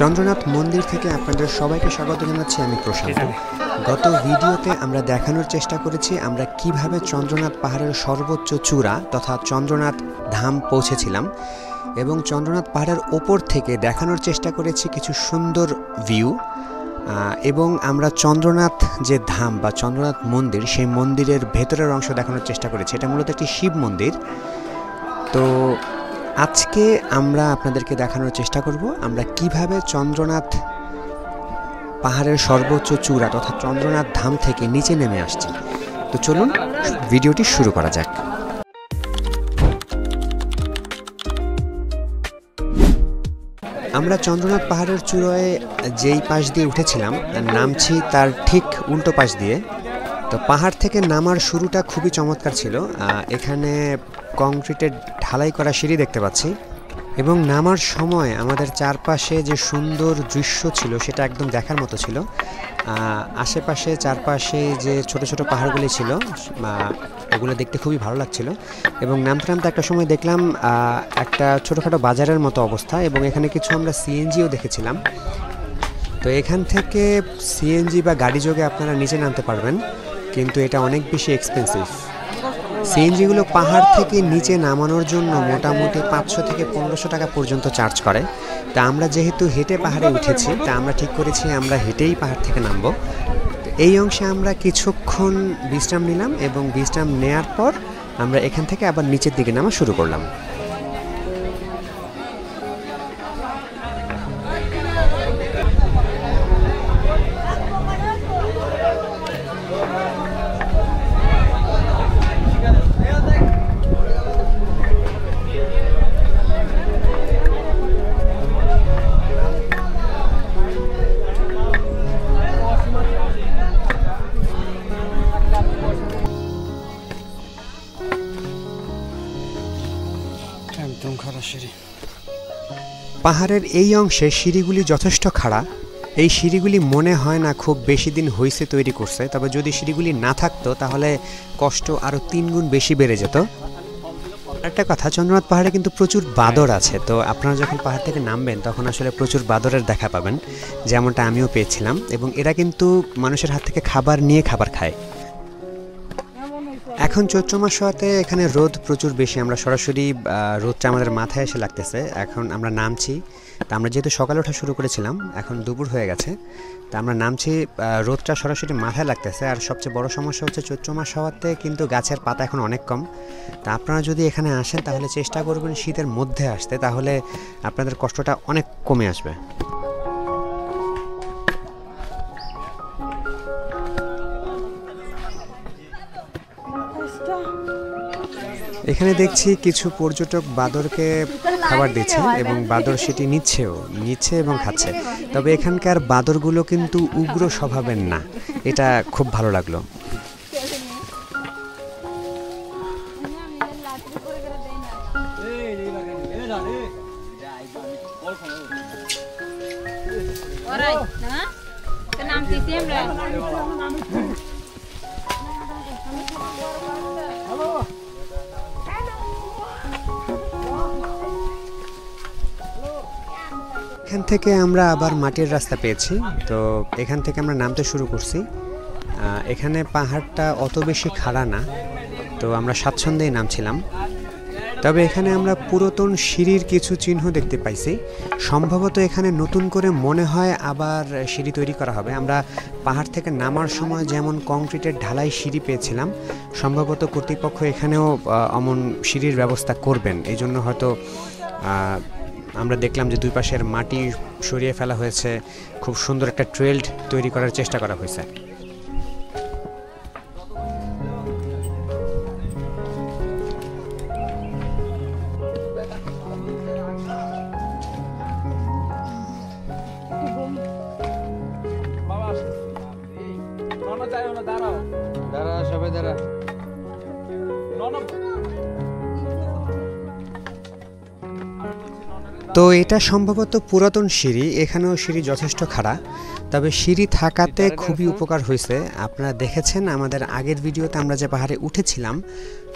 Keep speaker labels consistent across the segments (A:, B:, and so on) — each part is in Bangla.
A: চন্দ্রনাথ মন্দির থেকে আপনাদের সবাইকে স্বাগত জানাচ্ছি। আমি প্রশান্ত। গত ভিডিওতে আমরা দেখানোর চেষ্টা করেছি আমরা কিভাবে চন্দ্রনাথ পাহাড়ের সর্বোচ্চ চূড়া তথা চন্দ্রনাথ ধাম পৌঁছেছিলাম এবং চন্দ্রনাথ পাহাড়ের ওপর থেকে দেখানোর চেষ্টা করেছি কিছু সুন্দর ভিউ এবং আমরা চন্দ্রনাথ যে ধাম বা চন্দ্রনাথ মন্দির সেই মন্দিরের ভেতরের অংশ দেখানোর চেষ্টা করেছি। এটা মূলত একটি শিব মন্দির। তো আজকে আমরা আপনাদেরকে দেখানোর চেষ্টা করব আমরা কিভাবে চন্দ্রনাথ পাহাড়ের সর্বোচ্চ চূড়া তথা চন্দ্রনাথ ধাম থেকে নিচে নেমে আসছি। তো চলুন ভিডিওটি শুরু করা যাক। আমরা চন্দ্রনাথ পাহাড়ের চূড়ায় যেই পাশ দিয়ে উঠেছিলাম নামছি তার ঠিক উল্টো পাশ দিয়ে। তো পাহাড় থেকে নামার শুরুটা খুবই চমৎকার ছিল। এখানে কংক্রিটের ঢালাই করা সিঁড়ি দেখতে পাচ্ছি এবং নামার সময় আমাদের চারপাশে যে সুন্দর দৃশ্য ছিল সেটা একদম দেখার মতো ছিল। আশেপাশে চারপাশে যে ছোট ছোট পাহাড়গুলি ছিল ওগুলো দেখতে খুবই ভালো লাগছিল এবং নামতে নামতে একটা সময় দেখলাম একটা ছোটোখাটো বাজারের মতো অবস্থা এবং এখানে কিছু আমরা সিএনজিও দেখেছিলাম। তো এখান থেকে সিএনজি বা গাড়ি যোগে আপনারা নিচে নামতে পারবেন, কিন্তু এটা অনেক বেশি এক্সপেন্সিভ। সিএনজিগুলো পাহাড় থেকে নিচে নামানোর জন্য মোটামুটি 500 থেকে 1500 টাকা পর্যন্ত চার্জ করে। তা আমরা যেহেতু হেঁটে পাহাড়ে উঠেছি তা আমরা ঠিক করেছি আমরা হেঁটেই পাহাড় থেকে নামবো। এই অংশে আমরা কিছুক্ষণ বিশ্রাম নিলাম এবং বিশ্রাম নেওয়ার পর আমরা এখান থেকে আবার নিচের দিকে নামা শুরু করলাম। পাহাড়ের এই অংশে সিঁড়িগুলি যথেষ্ট খাড়া। এই সিঁড়িগুলি মনে হয় না খুব বেশি দিন হয়েছে তৈরি করছে, তবে যদি সিঁড়িগুলি না থাকতো তাহলে কষ্ট আরও 3 গুণ বেশি বেড়ে যেত। একটা কথা, চন্দ্রনাথ পাহাড়ে কিন্তু প্রচুর বাদর আছে। তো আপনারা যখন পাহাড় থেকে নামবেন তখন আসলে প্রচুর বাদরের দেখা পাবেন, যেমনটা আমিও পেয়েছিলাম। এবং এরা কিন্তু মানুষের হাত থেকে খাবার নিয়ে খাবার খায়। এখন চৈত্র মাস হওয়াতে এখানে রোদ প্রচুর বেশি, আমরা সরাসরি রোদটা আমাদের মাথায় এসে লাগতেছে। এখন আমরা নামছি, তা আমরা যেহেতু সকালে ওঠা শুরু করেছিলাম এখন দুপুর হয়ে গেছে, তা আমরা নামছি, রোদটা সরাসরি মাথায় লাগতেছে। আর সবচেয়ে বড় সমস্যা হচ্ছে চৈত্র মাস হওয়াতে কিন্তু গাছের পাতা এখন অনেক কম। তা আপনারা যদি এখানে আসেন তাহলে চেষ্টা করবেন শীতের মধ্যে আসতে, তাহলে আপনাদের কষ্টটা অনেক কমে আসবে। এখানে দেখছি কিছু পর্যটক বাদরকে খাবার দিচ্ছে এবং বাদর সেটি নিচ্ছে এবং খাচ্ছে। তবে এখানকার বাদরগুলো কিন্তু উগ্র স্বভাবের না, এটা খুব ভালো লাগলো। এখান থেকে আমরা আবার মাটির রাস্তা পেয়েছি। তো এখান থেকে আমরা নামতে শুরু করছি। এখানে পাহাড়টা অত বেশি খাড়া না, তো আমরা স্বাচ্ছন্দ্যেই নামছিলাম। তবে এখানে আমরা পুরাতন সিঁড়ির কিছু চিহ্ন দেখতে পাইছি। সম্ভবত এখানে নতুন করে মনে হয় আবার সিঁড়ি তৈরি করা হবে। আমরা পাহাড় থেকে নামার সময় যেমন কংক্রিটের ঢালাই সিঁড়ি পেয়েছিলাম, সম্ভবত কর্তৃপক্ষ এখানেও অমন সিঁড়ির ব্যবস্থা করবেন। এই জন্য হয়তো আমরা দেখলাম যে দুই পাশের মাটি সরিয়ে ফেলা হয়েছে, খুব সুন্দর একটা ট্রেল তৈরি করার চেষ্টা করা হয়েছে। সবাই দাঁড়া। তো এটা সম্ভবত পুরাতন সিঁড়ি, এখানেও সিঁড়ি যথেষ্ট খাড়া, তবে সিঁড়ি থাকাতে খুবই উপকার হয়েছে। আপনারা দেখেছেন আমাদের আগের ভিডিওতে আমরা যে পাহাড়ে উঠেছিলাম,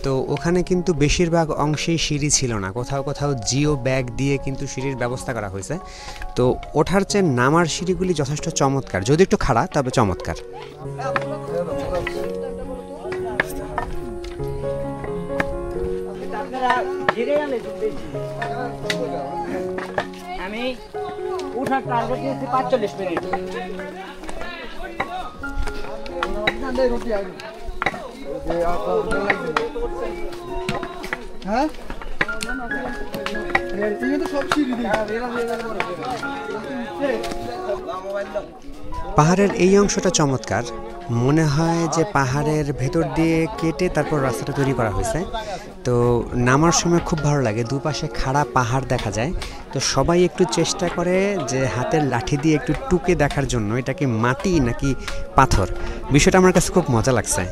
A: তো ওখানে কিন্তু বেশিরভাগ অংশেই সিঁড়ি ছিল না, কোথাও কোথাও জিও ব্যাগ দিয়ে কিন্তু সিঁড়ির ব্যবস্থা করা হয়েছে। তো ওঠার চেয়ে নামার সিঁড়িগুলি যথেষ্ট চমৎকার, যদি একটু খাড়া তবে চমৎকার।
B: আমি উঠার টার্গেট দিয়েছি 45 মিনিট।
C: হ্যাঁ
A: পাহাড়ের এই অংশটা চমৎকার, মনে হয় যে পাহাড়ের ভেতর দিয়ে কেটে তারপর রাস্তাটা তৈরি করা হয়েছে। তো নামার সময় খুব ভালো লাগে, দুপাশে খাড়া পাহাড় দেখা যায়। তো সবাই একটু চেষ্টা করে যে হাতের লাঠি দিয়ে একটু টুকে দেখার জন্য এটা কি মাটি নাকি পাথর। বিষয়টা আমার কাছে খুব মজা লাগছে।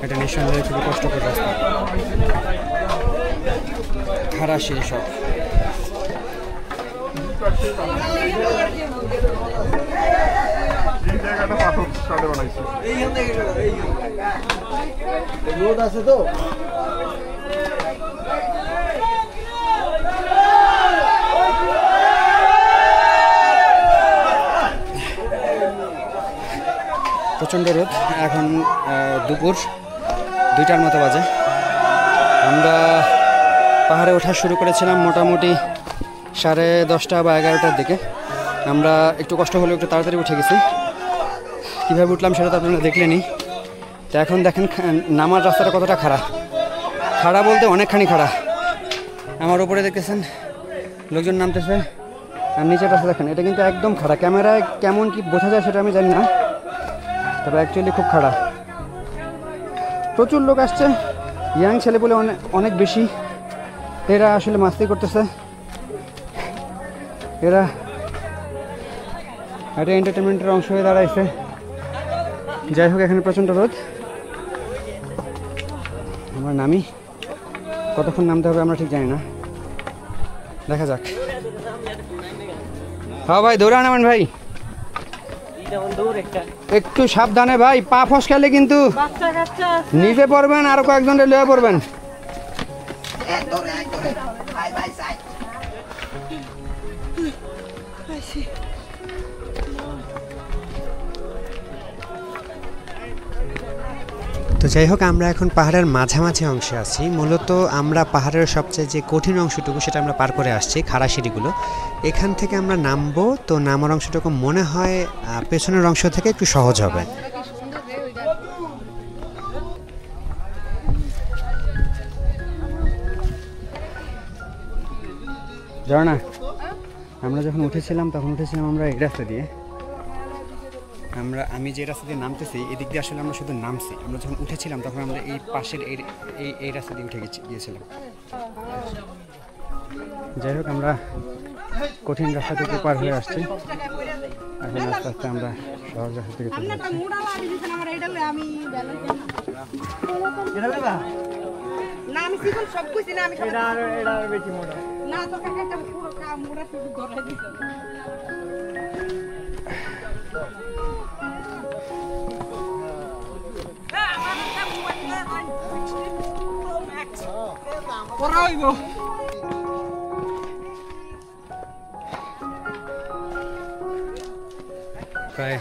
A: এটা নিঃসন্দেহে খুবই কষ্টকর রাস্তা, খাড়া সিঁড়ি সব।
C: রোদ আছে তো
A: প্রচণ্ড রোদ, এখন দুপুর 2টার মতো বাজে। আমরা পাহাড়ে ওঠা শুরু করেছিলাম মোটামুটি 10:30 বা 11টার দিকে। আমরা একটু কষ্ট হলেও একটু তাড়াতাড়ি উঠে গেছি। কীভাবে উঠলাম সেটা তো আপনারা দেখলেনই। তো এখন দেখেন নামার রাস্তাটা কতটা খাড়া, খাড়া বলতে অনেকখানি খাড়া। আমার উপরে দেখতেছেন লোকজন নামতেছে, আর নিচের রাস্তা দেখেন, এটা কিন্তু একদম খাড়া। ক্যামেরায় কেমন কি বোঝা যায় সেটা আমি জানি না, তবে অ্যাকচুয়ালি খুব খাড়া। প্রচুর লোক আসছে, ইয়াং ছেলে বলে অনেক বেশি। এরা আসলে মাস্তি করতেছে, এরা একটা এন্টারটেনমেন্টের অংশ হয়ে দাঁড়াইছে। যাই হোক, এখানে প্রচণ্ড রোদ। আমরা নামি, কতক্ষণ নামতে হবে আমরা ঠিক জানি না, দেখা যাক। হ্যাঁ ভাই, দৌড়া নামেন ভাই, একটু সাবধানে ভাই, পা ফসকালে কিন্তু নিজে পড়বেন আর কয়েকজনকে লয়ে পড়বেন। তো যাই হোক, আমরা এখন পাহাড়ের মাঝামাঝি অংশে আছি। মূলত আমরা পাহাড়ের সবচেয়ে যে কঠিন অংশটুকু সেটা আমরা পার করে আসছি, খাড়া সিঁড়িগুলো। এখান থেকে আমরা নামবো, তো নামার অংশটুকু মনে হয় পেছনের অংশ থেকে একটু সহজ হবে। ঝর্ণা, আমরা যখন উঠেছিলাম তখন উঠেছিলাম আমরা এই রাস্তা দিয়ে। আমি যে রাস্তা দিয়ে নামতেছি এদিক দিয়ে আসলে আমরা শুধু নামছি। আমরা যখন উঠেছিলাম তখন আমরা এই পাশের এই রাস্তা দিয়ে উঠে গিয়েছিলাম। যাই হোক, আমরা কঠিন রাস্তা থেকে পার হয়ে আসছি। এখন আস্তে আস্তে আমরা সহজ রাস্তা থেকে চলে যাচ্ছি। প্রায়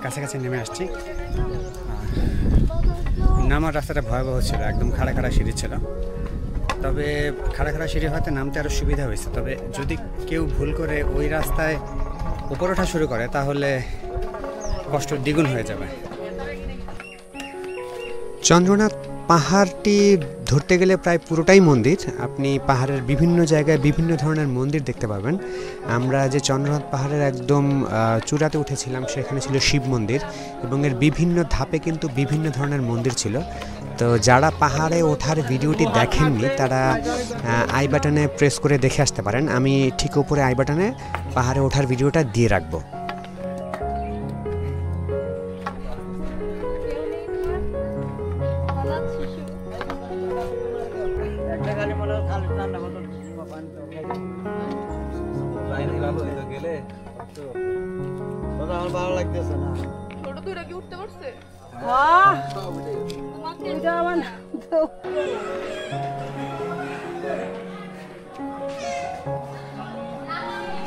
A: কাছাকাছি নেমে আসছি। নামার রাস্তাটা ভয়াবহ ছিল, একদম খাড়া খাড়া সিঁড়ি ছিল। তবে খাড়া খাড়া সিঁড়ি হয়তো নামতে আরও সুবিধা হয়েছে, তবে যদি কেউ ভুল করে ওই রাস্তায় উপর ওঠা শুরু করে তাহলে কষ্ট দ্বিগুণ হয়ে যাবে। চন্দ্রনাথ পাহাড়টি ধরতে গেলে প্রায় পুরোটাই মন্দির। আপনি পাহাড়ের বিভিন্ন জায়গায় বিভিন্ন ধরনের মন্দির দেখতে পাবেন। আমরা যে চন্দ্রনাথ পাহাড়ের একদম চূড়াতে উঠেছিলাম সেখানে ছিল শিব মন্দির, এবং এর বিভিন্ন ধাপে কিন্তু বিভিন্ন ধরনের মন্দির ছিল। তো যারা পাহাড়ে ওঠার ভিডিওটি দেখেননি তারা আই বাটনে প্রেস করে দেখে আসতে পারেন। আমি ঠিক উপরে আই বাটনে পাহাড়ে ওঠার ভিডিওটা দিয়ে রাখবো।
C: আমার ভালো লাগতেছে না।
D: ছোট দুইটা কি উঠতে পারছে? তোমাকে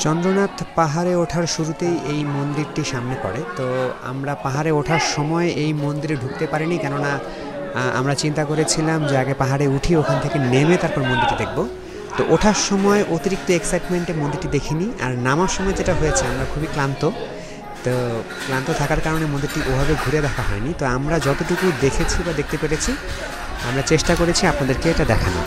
A: চন্দ্রনাথ পাহাড়ে ওঠার শুরুতেই এই মন্দিরটি সামনে পড়ে। তো আমরা পাহাড়ে ওঠার সময় এই মন্দিরে ঢুকতে পারিনি, কেননা আমরা চিন্তা করেছিলাম যে আগে পাহাড়ে উঠি, ওখান থেকে নেমে তারপর মন্দিরটি দেখব। তো ওঠার সময় অতিরিক্ত এক্সাইটমেন্টে মন্দিরটি দেখিনি, আর নামার সময় যেটা হয়েছে আমরা খুবই ক্লান্ত। তো ক্লান্ত থাকার কারণে মন্দিরটি ওভাবে ঘুরে দেখা হয়নি। তো আমরা যতটুকু দেখেছি বা দেখতে পেরেছি আমরা চেষ্টা করেছি আপনাদেরকে এটা দেখানো।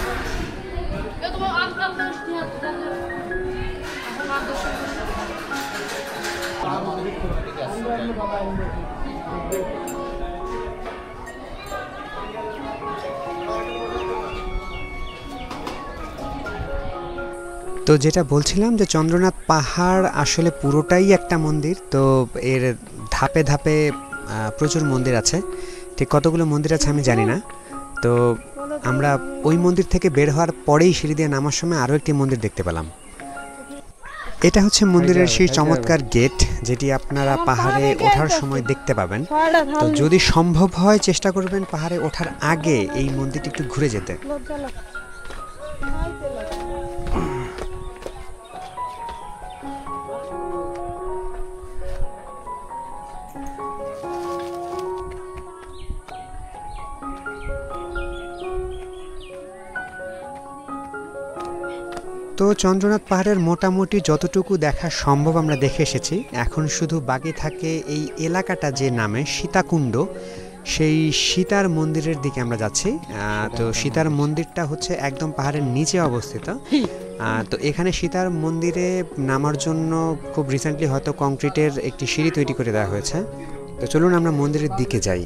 A: তো যেটা বলছিলাম যে চন্দ্রনাথ পাহাড় আসলে পুরোটাই একটা মন্দির। তো এর ধাপে ধাপে প্রচুর মন্দির আছে, ঠিক কতগুলো মন্দির আছে আমি জানি না। তো আমরা ওই মন্দির থেকে বের হওয়ার পরেই সিঁড়ি দিয়ে নামার সময় আরও একটি মন্দির দেখতে পেলাম। এটা হচ্ছে মন্দিরের সেই চমৎকার গেট, যেটি আপনারা পাহাড়ে ওঠার সময় দেখতে পাবেন। তো যদি সম্ভব হয় চেষ্টা করবেন পাহাড়ে ওঠার আগে এই মন্দিরটি একটু ঘুরে যেতে। তো চন্দ্রনাথ পাহাড়ের মোটামুটি যতটুকু দেখা সম্ভব আমরা দেখে এসেছি। এখন শুধু বাকি থাকে এই এলাকাটা যে নামে সীতাকুণ্ড, সেই সীতার মন্দিরের দিকে আমরা যাচ্ছি। তো সীতার মন্দিরটা হচ্ছে একদম পাহাড়ের নিচে অবস্থিত। তো এখানে সীতার মন্দিরে নামার জন্য খুব রিসেন্টলি হয়তো কংক্রিটের একটি সিঁড়ি তৈরি করে দেওয়া হয়েছে। তো চলুন আমরা মন্দিরের দিকে যাই।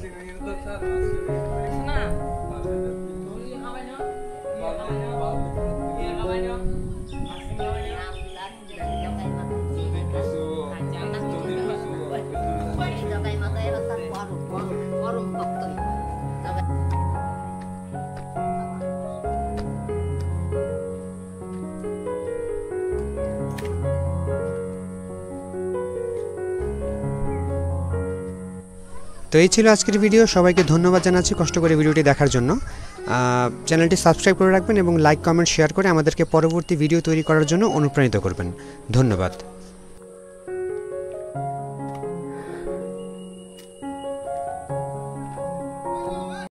A: তো এই ছিল আজকের ভিডিও। সবাইকে ধন্যবাদ জানাচ্ছি কষ্ট করে ভিডিওটি দেখার জন্য। চ্যানেলটি সাবস্ক্রাইব করে রাখবেন এবং লাইক কমেন্ট শেয়ার করে আমাদেরকে পরবর্তী ভিডিও তৈরি করার জন্য অনুপ্রাণিত করবেন। ধন্যবাদ।